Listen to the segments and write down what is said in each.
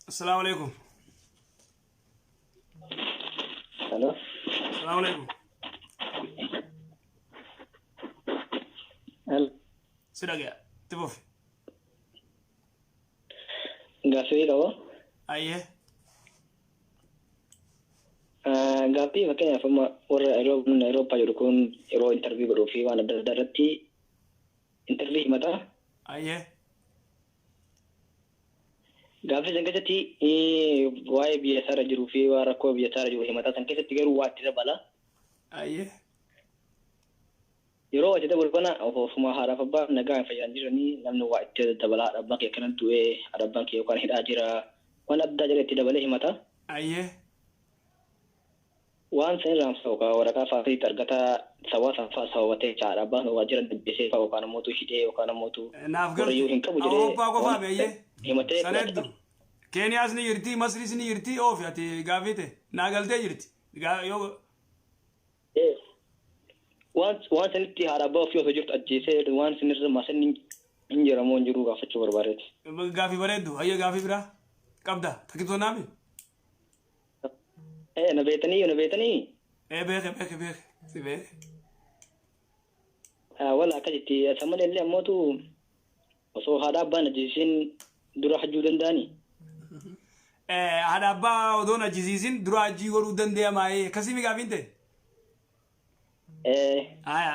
السلام عليكم. الو السلام عليكم. هل سرقة تبوف. غافي لو أيه. غافي فكان فما ورا ايروب من اوروبا يكون يرو انترفيو برو في وانا درتي انترفيو متى أيه. غافي زنجتي واي بي سار جرو في ورا كو بي سار جرو متى سنكتي غير واتي بلا أيه. يرو وجد بركنا او فما هارا فبا نغا فيانجرني نمن واتي دبلا ربك كنن توي ربك يكون هدا جرا وانا ابدا جرتي دبله متى أيه. وان سين رام سوكا ورقا فاتي ترغتا سوا سفا سواتي چارا بان واجرن بيسي فا وكان موتو شيدي وكان موتو نافقر أوروبا قفا بأيه سندو كينيا سني يرتي مصر سني يرتي أوف ياتي غافيته ناقلتي يرتي يو وان سنتي هارابا فيو سجرت أجيسي وان سنر مسن إنجر مون جرو غافتشو بربارت غافي بريدو هيا غافي برا قبدا تكتو نامي نبيتني بيخ سيبيخ ولا كجتي سمن اللي موتو وسو هارابا نجيسين درا حجودن داني هارابا ودونا جيزيزين درا جي ورودن دي ماي كسيمي غافينته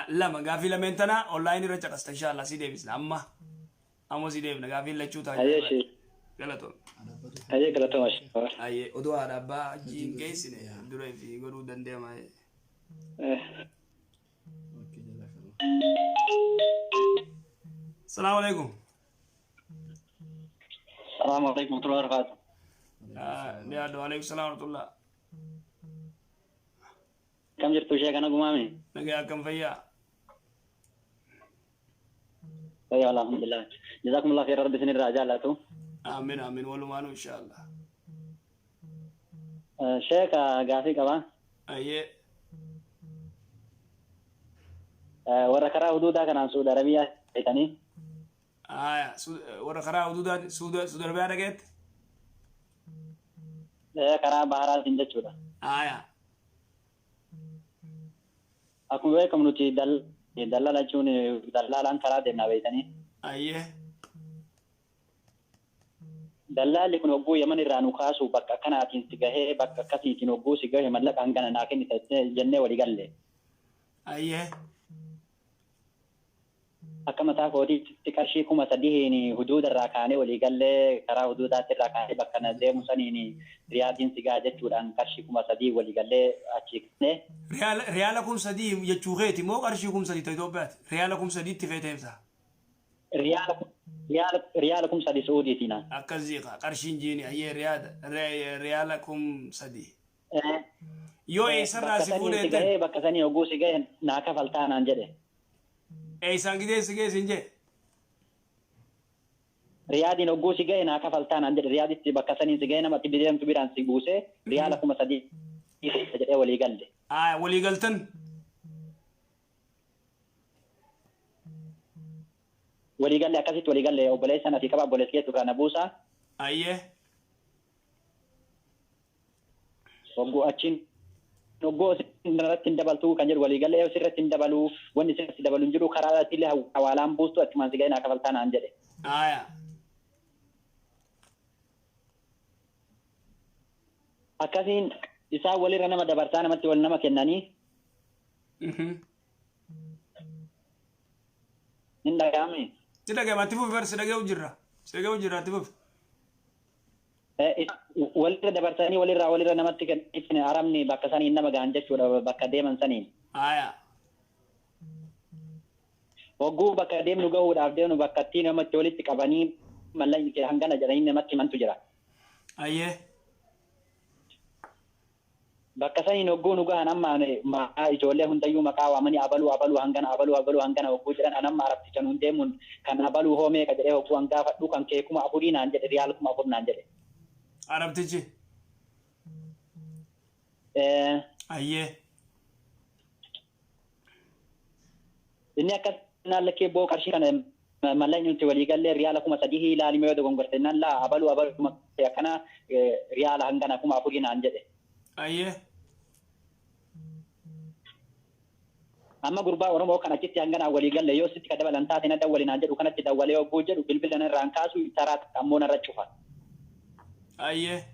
لما غافي لمنتنا اونلاين رجعت ان شاء الله سي ديفيس اما سي ديفنا غافي لچوتا غلطو ماشي اي ودو هارابا جين كيسني درا في ورودن دي ماي السلام عليكم. السلام عليكم ورحمة الله وبركاته. وعليكم السلام ورحمة الله. كم جرتوا شيء كنا قمامي؟ نجا كم فيا؟ فيا الحمد لله. جزاكم الله خير رب سنين الرجال لاتو. آمين آمين والله إن شاء الله. شيخ غافي كمان. أيه. وركرا حدودا كنا سود عربية إتاني. وركرا حدودا سود عربية رجعت. كرا بحرال تنجت شودا. Aku baik kamu nuti dal lacun dalalan kara demna beitani. Aye. Dalal ikun ogu yaman iranu khasu bakka kana atin sigahe bakka kasi tin ogu sigahe malak angana naken janne wali galle. Aye. Akamata kodi tikarshi kuma sadihi ni hudud rakane wali galle kara hududat rakane bakka na demu sanini riyadin sigaje turan karshi kuma sadihi wali galle achikne. ريالكم سدي يجوغيتي مو قرشيكم سدي تيدوبات ريالكم سدي تفيتيمسا ريالكم سدي سعودي تينا أكزيقا قرشين جيني هي ريالكم سدي يو اي سر سيفودي تي بكساني اوغوسي جاي ناكا فلتان انجده اي سانغيدي سيجي سينجي ريادي اوغوسي جاي ناكا فلتان انجده ريادي تي بكساني سيجي نما تبيدم تبيران سيبوسه ريالكم سدي ايه ولي قال ولي قلتن ولي قال لي أكاسيت ولي قال لي أو بلاي سنة في كباب بلاي سكيت وكان بوسا أيه وقو أتشين وقو سنرات تندبلتو كان جر ولي قال لي سرت تندبلو وني سرت تندبلو نجرو خرالة تلها حوالام بوستو أتمان سجينا كفلتان أنجلي أكاسين إسا ولي رنا ما دبرتان ما تولنا ما كناني إندا كامي تلا كم تفوف بس سرقة وجرة تفوف ولي دبرتاني ولي رنا ما تكن إثنين أرامني بكساني إنما جانجت ولا بكديم سنين وقو بكديم نجوا ودافدين وبكتين ما تولي تكاباني ملاك هنگانا جرين ما تمن تجرا Bakkasani nuga anamma ma ijoollee hundayyuu maqaa waamanii abaluu hangana ogguu jedhan anamma arabtichan hundeemun kan abaluu hoomee ka jedhee ogguu hangaafadhu kan keekuma afurii naan jedhe riyaal kuma afur naan jedhe. Arabtichi. Ayyee. Inni akkas naallakee boo qarshii kana mallan nuti walii gallee riyaala 3,000 ilaalime yoo dogongorte nan la abalu akkana riyaala hangana 4,000 naan jedhe. Ayyee. Amma gurbaa Oromoo kan achitti hangana walii galle yoo sitti kadabalan taate na dawwali naan jedhu kanatti dawwalee yoo jedhu bilbila narraan kaasu taraat ammoo narra cufa. Ayyee.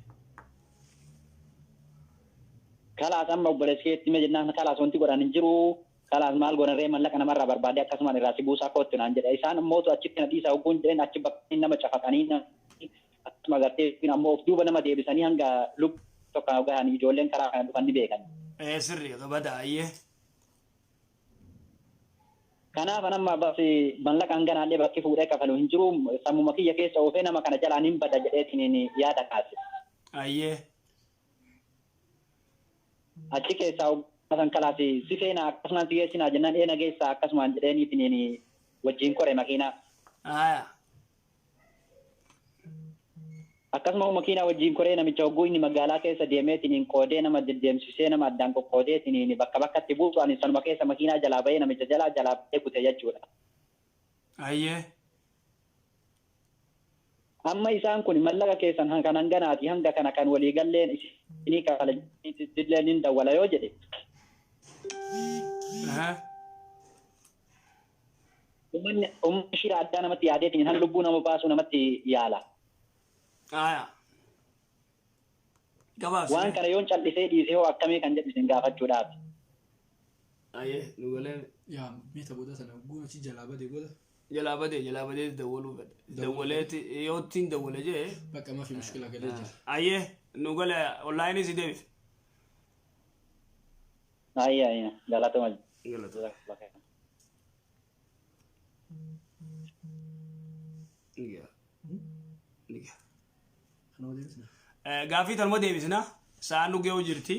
Kalaas amma obboleeskeetti mee jennaan kalaas wanti godhan hin jiru. Kalaas maal godhanree mallaqa namarraa barbaade akkasumaan irraa si buusaa kootti naan jedha. Isaan ammootu achitti na dhiisaa ogguun jedheen achi bakka nama cafatanii akkasuma gartee ammoo of duuba nama deebisanii hanga lubbu tokko gahan ijoolleen karaa kana dhufan ni beekan. Sirri qabada ayyee. Kanaaf anamma basi mallaqa hanganaallee bakki fuudhee kafalu hin jiru. Sammuma kiyya keessa oofee nama kana jalaan hin bada jedheetiin yaada kaase. Ayyee. Achi keessaa kan kalaasi si feena akkasumaan si geessinaa jennaan eena geessaa akkasumaan jedheeniitiin wajjin kore makiinaa. Akkasuma makiinaa wajjin koree namicha hogguu inni magaalaa keessa deemeetiin qoodee nama deddeemsisee nama addaan qoqqoodeetiin bakka bakkatti buusu ani sanuma keessa makiinaa jalaa bahee namicha jalaa bahee kute jechuudha. Ayyee. Amma isaan kun mallaqa keessan kan hanganaati hanga kana kan walii galleen isinii kafalanii hin dawwala yoo jedhe. Uummanni shira addaa namatti yaadeetiin han lubbuu nama baasuu namatti yaala. Waan kana yoon callisee dhiisee hoo akkamii kan jedhu isin gaafachuudhaaf. Ayyee nu galee. Yaa meeta booda sana guunachi jalaa badee booda. Jalaa badee dawwaluu fedhe. Dawwaleeti yoo ittiin dawwale jee. Bakka maafi mushkila galee jira. Ayyee nu galee onlaayinii si deebif. Ayyee galatoomaa. Galatoomaa. Gaafii talmoo deebisna sa'aan dhugee hoo jirti.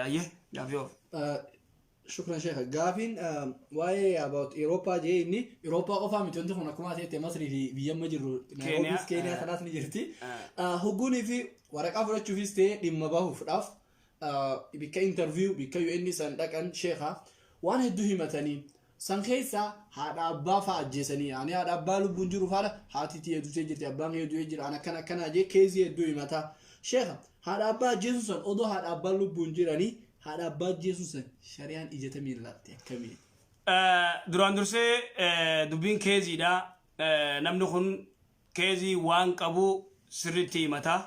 Ayyee gaafii hoo. Shukran sheekha. Gaafiin waa'ee about Eurooppaa jee inni Eurooppaa qofaa miti wanti kun akkuma ta'e Masrii fi biyyamma jirru Naayiroobii fi Keeniyaa kanaas ni jirti. Hogguunii fi waraqaa fudhachuufis ta'e dhimma bahuudhaaf bikka interview bikka UN san dhaqan sheekha waan hedduu himatanii san keessaa haadha abbaa fa'aa ajjeesanii ani haadha abbaa lubbuun jiru faadha haati tiyya duutee jirti abbaan kee du'ee jira ana akkana jee keezii hedduu himataa sheekha haadha abbaa ajjeesuun san odoo haadha abbaa lubbuun jiranii haadha abbaa ajjeesuun san shari'aan ijatamii laatti akkamii. Duraan dursee dubbiin keeziidha. Namni kun keezii waan qabu sirriitti himataa.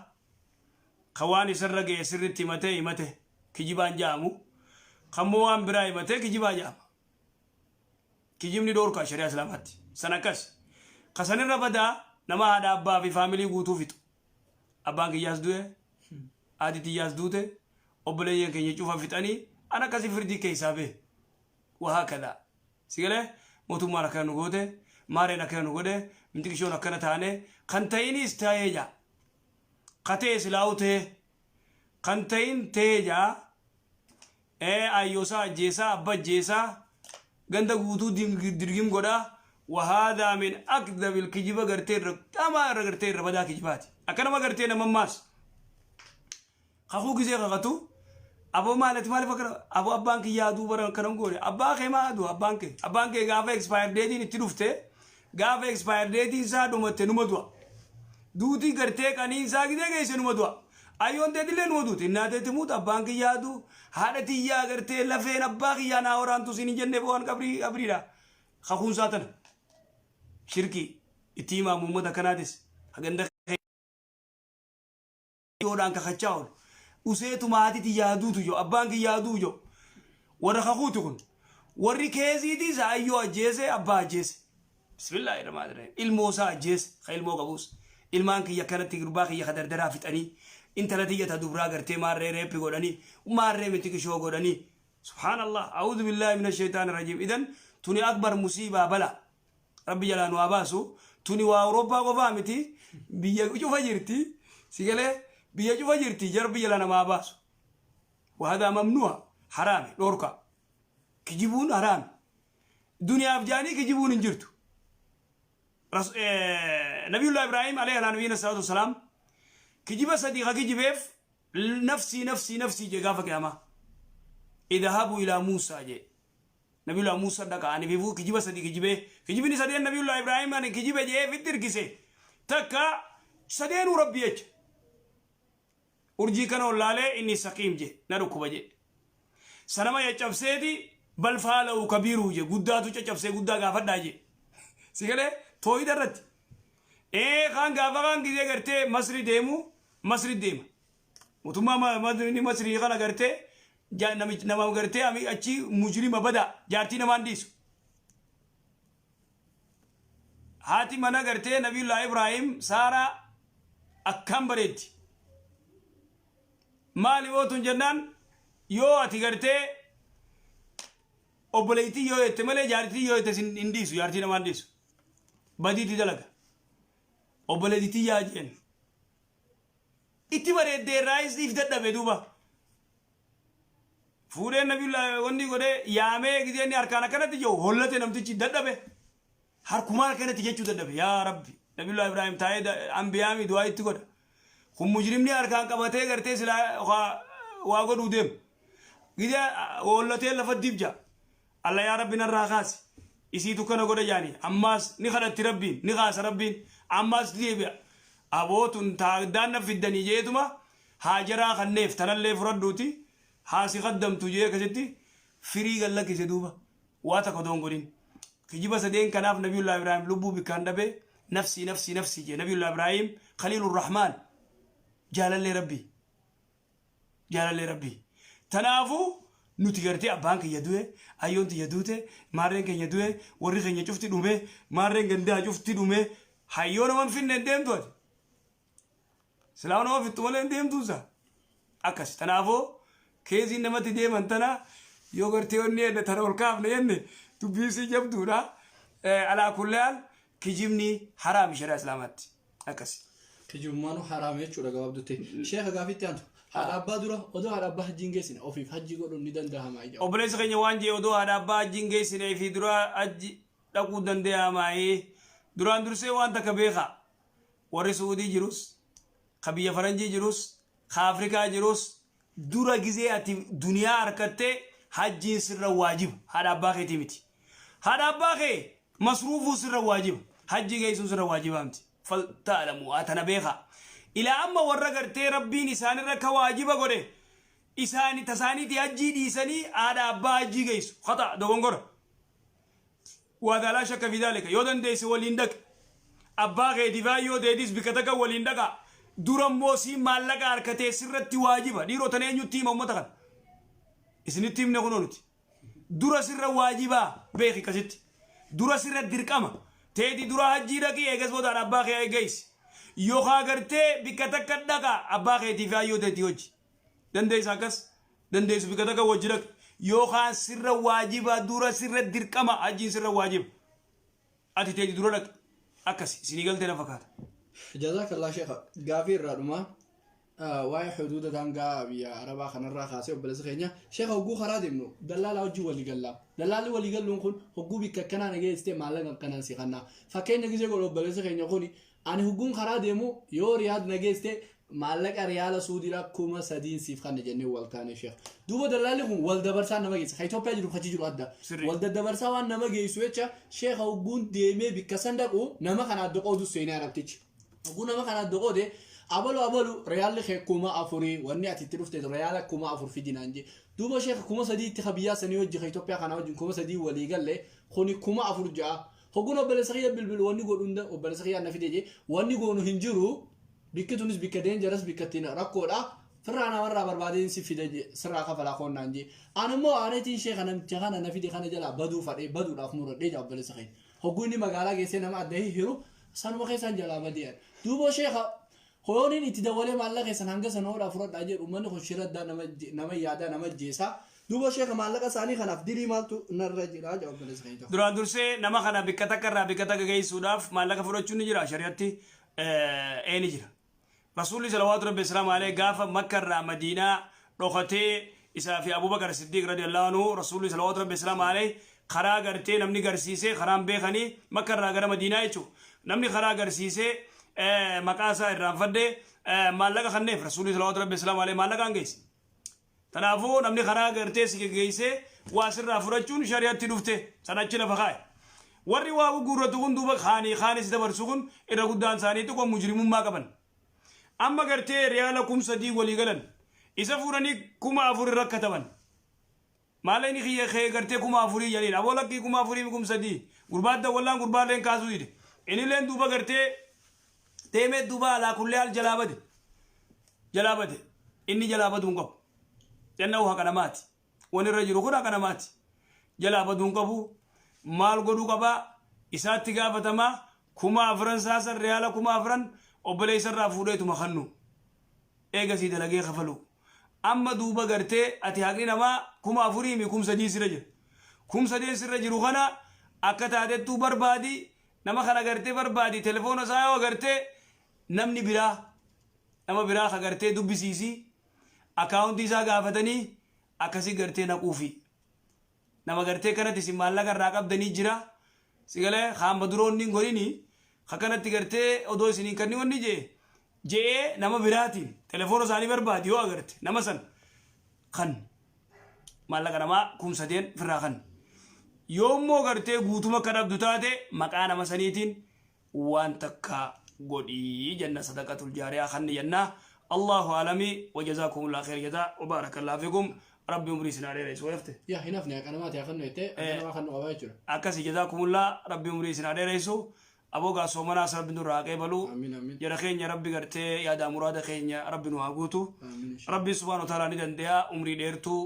Kan waan isarra ga'e sirriitti himate kijibaan jaamu. Kammoo waan biraa himate kijibaa jaama. Kijibni dhoorkaa shari'a islaamaatti. San akkas. Kasanirra badaa nama haadha abbaa fi faamilii guutuu fixu. Abbaan kiyyaas du'e. Haati tiyyaas duute. Obboleeyyan keenya cufa fixanii ana akkasii firdii keessaa bee. Waa kada. Sigalee mootummaan akkana nu goote maareen akkana nu godhe mintikishoon akkana taane kan ta'inis ta'ee jaa. Katee silaa'u ta'e kan ta'in ta'ee jaa. Ayyoosaa ajjeesaa abba ajjeesaa ganda guutuu dirgim godhaa. وهذا من أكذب الكجبة قرتين أما قرتين ربدا كجبات أكنا ما قرتين مماس خاخو زي خاتو أبو مالت مال فكر أبو أبانك يادو برا كرم قولي أباك ما أدو أبانك غافة إكسباير ديتي نتلوفته غافة إكسباير ديتي زادو متنو مدوا دوتي قرتين كاني زاكي ده كيسنو مدوا أيون ديتي لين مدوت إن هذا تموت أبانك يادو هذا تيجا قرتين لفين أباك يا ناوران تسيني جنة بوان كبري دا خاخون ساتن شركي اتيما مومدا كنادس هغندا يودان كخچاول وسيتو ماتي تيادو تو ابانك يادو جو ورخخوتكن وري كيزي دي زايو اجيسه ابا اجيس بسم الله الرحمن الرحيم الموسى اجيس خيل مو قبوس المانك يكنت غرباخ يخدردرا فطني انت لتي تدبرا غرتي ماري ريبي غدني ماري متك شو غدني سبحان الله اعوذ بالله من الشيطان الرجيم اذا توني اكبر مصيبه بلا ربي جلان واباسو توني واوروبا قفامتي بيا شوف جرتي سيغله بيا شوف جرتي جربي جلان ما باسو وهذا ممنوع حرام لوركا كجيبون حرام دنيا افجاني كجيبون انجرتو نبي الله ابراهيم عليه نبينا الصلاه والسلام كجيب صديقه كجيبف نفسي جغافك ياما اذهبوا الى موسى جي nabiyullah Musa dhaqaani fi kijiba sadi kijibni sadeen nabiyullah Ibrahim ani kijibe jee fitirkise takka sadeenu rabbi jecha urjii kana ollaalee inni saqiim je na dhukkuba je sanama caccabseeti balfaalahu kabiiruu je guddaatu caccabsee guddaa gaafadhaa je si galee tooyida irratti kaan gaafa kaan gisee gartee masri deema mootummaa ni masri kana gartee nama gartee achi mujrima bada jaartii namaan dhiisu haati mana gartee nabiyullah Ibrahim Saaraa akkam bareetti maali wootun jennaan yoo ati gartee obboleettii yoo jette malee jaartii yoo jette hin dhiisu jaartii namaan dhiisu badiitti dalaga obboleettii yaa jeen itti bareeddee raayisiif dadhabe duuba fuudheen nabiyullah wanni godhee yaamee giseenni harkaan akkanatti jiru hollate namtichi dadhabe harkumaa akkanatti jechuu dadhabe yaa rabbi nabiyullah Ibrahim taa'ee ambiyaami du'aa itti godha kun mujrimni harkaan qabatee gartee silaa waa godhuu deemu gisee hollatee lafa dibja alla yaa rabbi narraa kaasi isiitu kana godha jaani ammaas ni kadhatti rabbiin ni kaasa rabbiin ammaas deebi'a abootun taagdaan na fiddanii jeetuma haajaraa kanneef tanallee furadhuuti haasi qaddamtu jee akkasitti firii gallakkise duuba waa takka doon godhin kijiba sadeen kanaaf nabiyullah Ibrahim lubbuu bikkaan dhabe nafsii jee nabiyullah Ibrahim khaliilur rahmaan jaalallee rabbii tanaafu nuti gartee abbaan kiyya du'e ayyoon tiyya duute maarreen keenya du'e warri keenya cufti dhume maarreen gandaa cufti dhume hayyoo naman finne deemtu ati silaa nama fittu malee deemtuusa akkas tanaafoo keeziin namatti deeman tana yoo gartee onni edda tana ol kaafne jenne dubbiisii jabduudha alaa kullaan kijibni haraami sharaa islaamaatti akkas kijummaanu haraami jechuudha gabaabdutte sheekha gaafitti aantu haadha abbaa dura odoo haadha abbaa hajjiin geessine ofiif hajji godhuun ni danda'amaa ija obboleessa keenya waan jee odoo haadha abbaa hajjiin geessine fi dura hajji dhaquu danda'amaa duraan dursee waan takka beeka warri suudii jirus ka biyya faranjii jirus ka afrikaa jirus dura gizee ati duniyaa harkattee hajjiin sirra waajiba haadha abbaa keetii miti haadha abbaa kee masruufuu sirra waajiba hajji geessuun sirra waajiba miti faltaalamu atana beeka ilaa amma warra gartee rabbiin isaanirra ka waajiba godhe isaani tasaaniiti hajjii dhiisanii haadha abbaa hajjii geessu khata dogongora waadaalaa shakka fi daalika yoo dandeesse waliin dhaqa abbaa keetiif yoo deedis bika takka waliin dhaqa durammoo si maallaqa harkatee sirratti waajiba dhiirotan eenyutti hima ummata kana isinitti himne kunoo nuti dura sirra waajibaa beeki kasitti dura sirra dirqama teeti dura hajjii dhaqii eegas boodaan abbaa kee geessi yookaan gartee bika takka dhaqa abbaa keetiif yoo deetii hojii dandeessa akkas dandeessu bika takka wajji dhaqa yookaan sirra waajiba dura sirra dirqama hajjiin sirra waajiba ati teeti dura dhaqa akkas isinii galtee na fakkaata. جزاك الله شيخ غافير رادما واي حدود دانغا بيا عربا خنرا خاسي وبلس خينيا شيخ هوغو خرادمنو دلال اوجي ولي قال دلال ولي قال لون كون هوغو بك كنا نجي استعمال كنا سي خنا فكاين نجي يقول بلس خينيا خوني اني هوغو خرادمو يو رياض نجي است مالك ريال سعودي لا كوما سدين سيف خن جني ولتاني شيخ دوبو دلال هو ولد برسا نما جيس خيتوبيا جرو خجي جرو ادا ولد دبرسا وان نما جيسوچا شيخ هوغو ديمي بك سندقو نما خنا دقو دو سينا ربتيچ أقول ما كان الدقودة أبلو ريال خي كوما أفوري واني أتتروف تد ريال كوما أفور في دينانجي دوبا شيخ كوما سدي تخبيا سنيوجي خيتو بيا خنا وجن كوما سدي ولي قال له خوني كوما أفور جا هقولنا بلسخيا بالبل واني قولون وبلسخيا نفيدي جي واني قولون هنجرو بيكتونس بيكدين جرس بيكتينا ركولا فرانا مرة بربادين سفيدي سراقة فلا خون نانجي أنا مو أنا تين شيخ أنا متجانا نفيدي خنا جلا بدو فري بدو رافمور ديجا بلسخيا هقولني مقالة جيسنا ما أديه هيرو سانو خيسان جلا بديان دوبو شيخ هوني نتداولي مالك خيسان هنگا سنور أفراد أجر أماني خشيرات دا نما يادا نما جيسا دوبو شيخ مالك ساني خناف ديري مالتو نرجي راج أو بلس خيجو duraan dursee nama kana bikkata karraa bikkata geessuudhaaf maallaqa fudhachuun ni jira shari'atti ni jira rasuulli salawaatu rabbi islaamu alayhi gaafa makkarraa madiinaa dhokatee isaa fi abubakar siddiq radiyallahu anhu rasuulli salawaatu rabbi islaamu alayhi karaa gartee namni garsiisee karaan beekanii makkarraa gara madiinaa jechuudha namni karaa garsiisee maqaa isaa irraanfadde maallaqa kanneef rasuulli salawaatu rabbi islaamu alayhi maallaqa hangeesse تنافو نمني خنا غرتي سيجيسه واسر فرچون شريعتي دفته سناچ لفخاي وري واو غورتو كون دوبا خاني سدبر سكون إذا قدان ثاني تكون مجرمون ما قبل أما غرتي ريالكم صديق ولي قلن إذا فرني كما أفور ركتبن ما ليني خي غرتي كما أفوري يعني أقولك كي كما أفوري بكم صديق غربات ده ولا غربات لين كازو يد إني لين دوبا غرتي تيمة دوبا على كل حال جلابد إني جلابد ونقب جنّه هكذا ونرجع ركونا كنا مات جلابد ونقبو مال قدو قبا إسات تجابة ما كما أفرن ساسر ريالا كما أفرن وبليس الرافودة تمخنو إيجا سيد لقي خفلو أما دوبا قرتي أتياقين ما كما أفوري مي كم سدي سرجل كم سدي سرجل رخنا أكتاد تو بربادي نما خنا قرتي بربادي تلفون سايا وقرتي نمني برا نما برا خقرتي دوبي سيسي أكاونتي سا قافتني أكسي قرتي نقوفي nama gartee kanatti si maallaqa irraa qabdanii jira sigalee haan baduroon ni godhini kanatti gartee odoo isiniin kanni wanni jee nama biraatiin telefoona isaanii barbaadi yoo agarte nama san kan maallaqa namaa kumsadeen firraa kan yoommoo gartee guutuma kadhabdu taate maqaa nama saniitiin waan takka godhii janna sadaqatul jaariyaa kanni jannaa Allahu alami wa jazakumullahu khair jazaa wa barakallahu fikum ربي أمري سناري رئيس ويفته يا هنا فني أنا ما تأخذنا يتة أنا ما أخذنا أبايجر أكاسي جزاكم الله ربي أمري سناري رئيسو أبوغا سومنا سر بندو راقي بلو آمين آمين يا رخين يا ربي قرتي يا دا مراد خين يا ربي نوهاقوتو ربي سبحانه وتعالى ندن ديا أمري ديرتو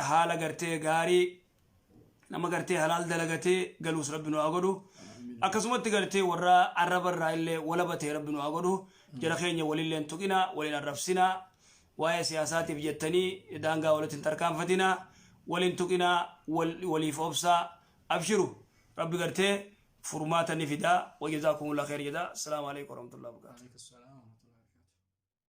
حالا قرتي غاري نما قرتي حلال دلقتي قلوس ربي نوهاقودو أكاسمت قرتي ورا عرب الرائل ولا بتي ربي نوهاقودو يا رخين يا ولي لين تقنا ولي نرفسنا وهي سياسات بجتني دانغا ولا تنتركان فتنا ولين تقنا ولي فوبسا أبشروا ربي قرتي فرمات النفدا وجزاكم الله خير جزاء السلام عليكم ورحمة الله وبركاته.